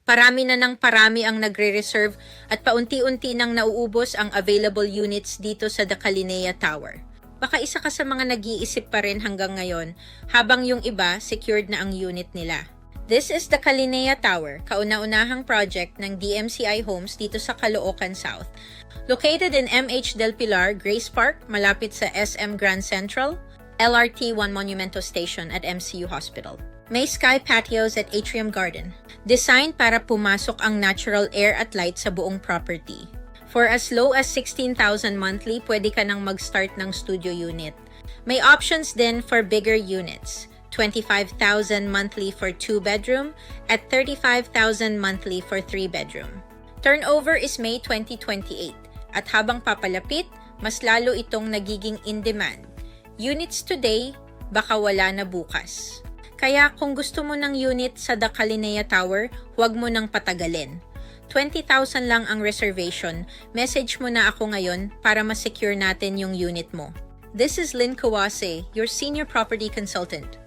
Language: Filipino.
Parami na ng parami ang nagre-reserve at paunti-unti nang nauubos ang available units dito sa The Kalinea Tower. Baka isa ka sa mga nag-iisip pa rin hanggang ngayon, habang yung iba secured na ang unit nila. This is the Kalinea Tower, kauna-unahang project ng DMCI Homes dito sa Caloocan South. Located in MH Del Pilar, Grace Park, malapit sa SM Grand Central, LRT 1 Monumento Station at MCU Hospital. May sky patios at atrium garden. Designed para pumasok ang natural air at light sa buong property. For as low as 16,000 monthly, pwede ka nang mag-start ng studio unit. May options din for bigger units. 25,000 monthly for 2-bedroom at 35,000 monthly for 3-bedroom. Turnover is May 2028 at habang papalapit, mas lalo itong nagiging in-demand. Units today, baka wala na bukas. Kaya kung gusto mo ng unit sa The Kalinea Tower, huwag mo nang patagalin. 20,000 lang ang reservation. Message mo na ako ngayon para ma-secure natin yung unit mo. This is Lynn Kawase, your senior property consultant.